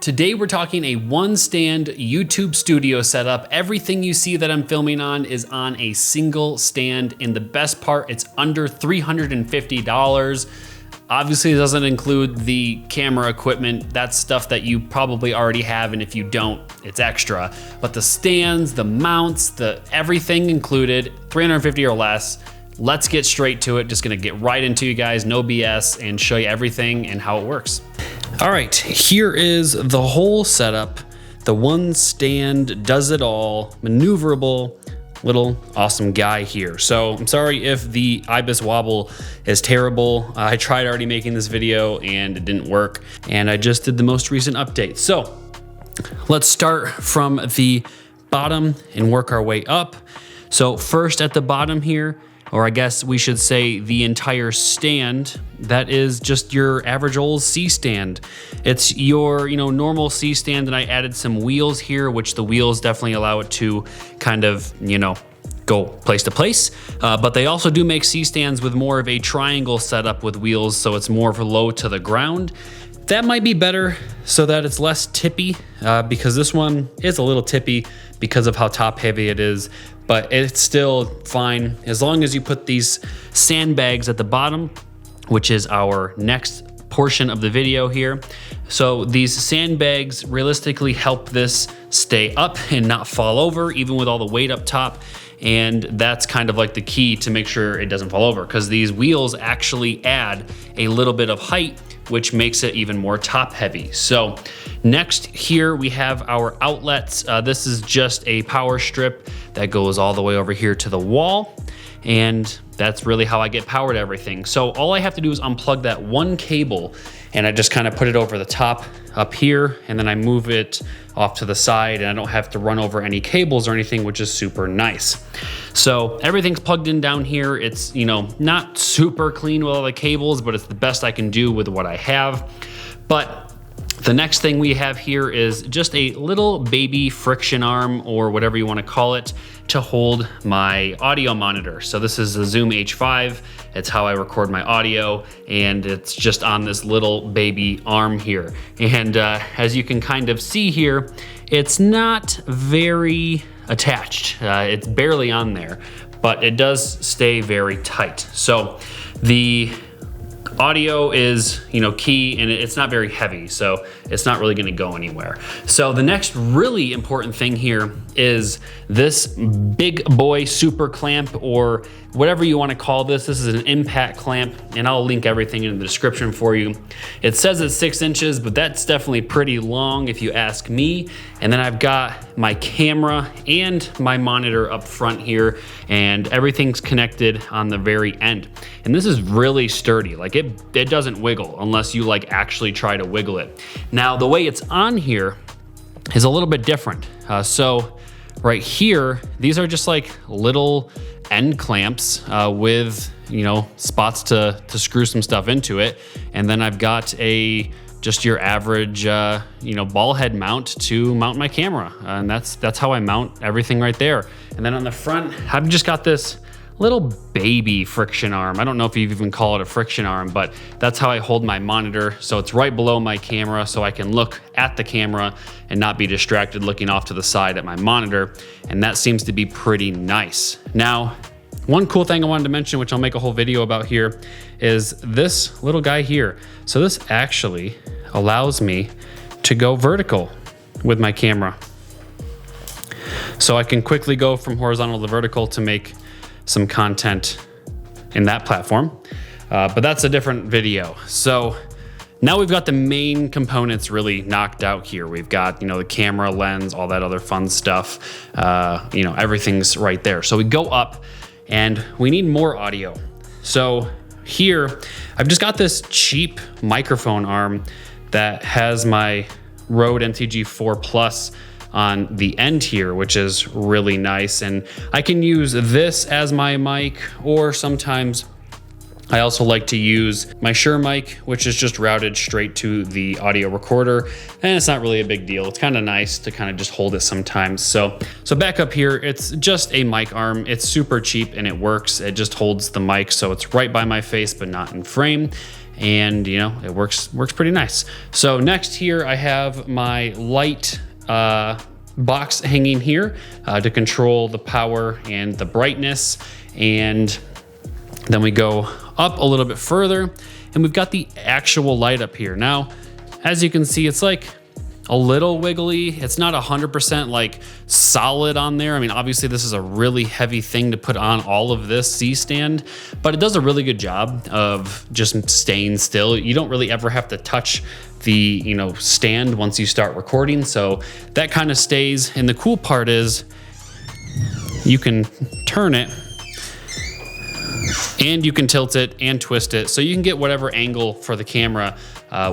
Today we're talking a one stand YouTube studio setup. Everything you see that I'm filming on is on a single stand, and the best part, it's under $350. Obviously it doesn't include the camera equipment. That's stuff that you probably already have, and if you don't, it's extra. But the stands, the mounts, everything included, $350 or less. Let's get straight to it. Just gonna get right into you guys, no BS, and show you everything and how it works. All right, here is the whole setup. The one stand does it all, maneuverable, little awesome guy here. So I'm sorry if the IBIS wobble is terrible. I tried already making this video and it didn't work, and I just did the most recent update. So let's start from the bottom and work our way up. So first at the bottom here, or I guess we should say the entire stand, that is just your average old C stand. It's your normal C stand, and I added some wheels here, which the wheels definitely allow it to kind of go place to place. But they also do make C stands with more of a triangle setup with wheels, so it's more low to the ground. That might be better so that it's less tippy, because this one is a little tippy because of how top heavy it is, but it's still fine as long as you put these sandbags at the bottom, which is our next portion of the video here. So these sandbags realistically help this stay up and not fall over, even with all the weight up top. And that's kind of like the key to make sure it doesn't fall over, because these wheels actually add a little bit of height, which makes it even more top heavy. So next here we have our outlets. This is just a power strip that goes all the way over here to the wall. And that's really how I get power to everything. So all I have to do is unplug that one cable, and I just kind of put it over the top up here, and then I move it off to the side, and I don't have to run over any cables or anything, which is super nice. So everything's plugged in down here. It's, not super clean with all the cables, but it's the best I can do with what I have. But the next thing we have here is just a little baby friction arm, or whatever you want to call it, to hold my audio monitor. So this is the Zoom H5. It's how I record my audio, and it's just on this little baby arm here. And as you can kind of see here, it's not very attached. It's barely on there, but it does stay very tight. So the audio is, key, and it's not very heavy, so it's not really gonna go anywhere. So the next really important thing here is this big boy super clamp, or whatever you wanna call this. This is an impact clamp, and I'll link everything in the description for you. It says it's 6 inches, but that's definitely pretty long if you ask me. And then I've got my camera and my monitor up front here, and everything's connected on the very end. And this is really sturdy. Like it doesn't wiggle unless you actually try to wiggle it. Now the way it's on here is a little bit different. So right here, these are just like little end clamps with spots to screw some stuff into it. And then I've got just your average ball head mount to mount my camera, and that's how I mount everything right there. And then on the front, I've just got this little baby friction arm. I don't know if you even call it a friction arm, but that's how I hold my monitor. So it's right below my camera, so I can look at the camera and not be distracted looking off to the side at my monitor. And that seems to be pretty nice. Now, one cool thing I wanted to mention, which I'll make a whole video about here, is this little guy here. So this actually allows me to go vertical with my camera. So I can quickly go from horizontal to vertical to make some content in that platform. But that's a different video. So now we've got the main components really knocked out here. We've got, the camera, lens, all that other fun stuff. Everything's right there. So we go up, and we need more audio. So here, I've just got this cheap microphone arm that has my Rode NTG4 Plus on the end here, which is really nice. And I can use this as my mic, or sometimes I also like to use my Shure mic, which is just routed straight to the audio recorder, and it's not really a big deal. It's kind of nice to kind of just hold it sometimes. So back up here, it's just a mic arm. It's super cheap and it works. It just holds the mic, so it's right by my face but not in frame. and you know, it works pretty nice. So next here I have my light box hanging here to control the power and the brightness. And then we go up a little bit further and we've got the actual light up here. Now, as you can see, it's like a little wiggly. It's not 100% like solid on there. I mean, obviously this is a really heavy thing to put on all of this C-stand, but it does a really good job of just staying still. You don't really ever have to touch the, you know, stand once you start recording. So that kind of stays. And the cool part is you can turn it and you can tilt it and twist it. So you can get whatever angle for the camera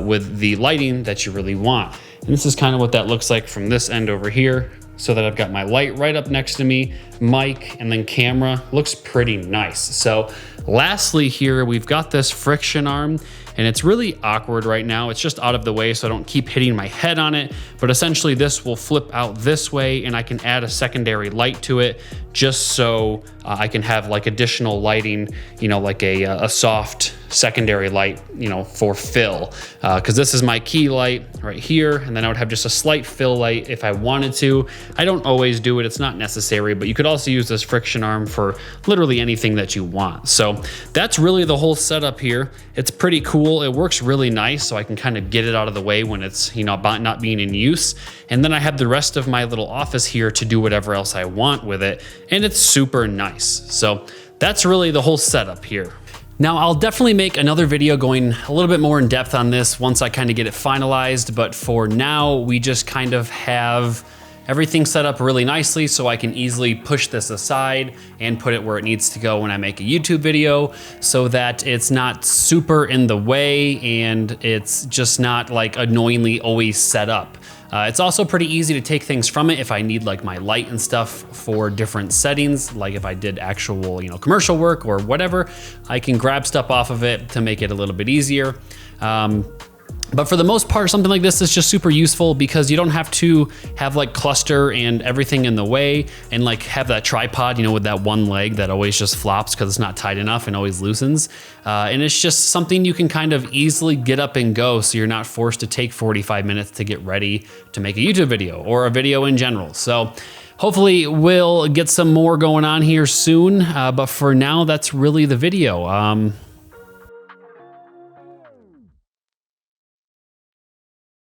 with the lighting that you really want. And this is kind of what that looks like from this end over here, so that I've got my light right up next to me, mic, and then camera. Looks pretty nice. So lastly here, we've got this friction arm, and it's really awkward right now. It's just out of the way so I don't keep hitting my head on it, but essentially this will flip out this way and I can add a secondary light to it just so I can have like additional lighting, you know, like a soft secondary light, you know, for fill. Because this is my key light right here, and then I would have just a slight fill light if I wanted to. I don't always do it, it's not necessary, but you could also use this friction arm for literally anything that you want. So that's really the whole setup here. It's pretty cool. It works really nice, so I can kind of get it out of the way when it's, you know, not being in use. And then I have the rest of my little office here to do whatever else I want with it, and it's super nice. So that's really the whole setup here. Now, I'll definitely make another video going a little bit more in depth on this once I kind of get it finalized, but for now, we just kind of have everything set up really nicely so I can easily push this aside and put it where it needs to go when I make a YouTube video, so that it's not super in the way and it's just not like annoyingly always set up. It's also pretty easy to take things from it if I need like my light and stuff for different settings, like if I did actual, you know, commercial work or whatever, I can grab stuff off of it to make it a little bit easier. But for the most part, something like this is just super useful because you don't have to have like cluster and everything in the way and like have that tripod, you know, with that one leg that always just flops because it's not tight enough and always loosens. And it's just something you can kind of easily get up and go, so you're not forced to take 45 minutes to get ready to make a YouTube video or a video in general. So hopefully we'll get some more going on here soon. But for now, that's really the video.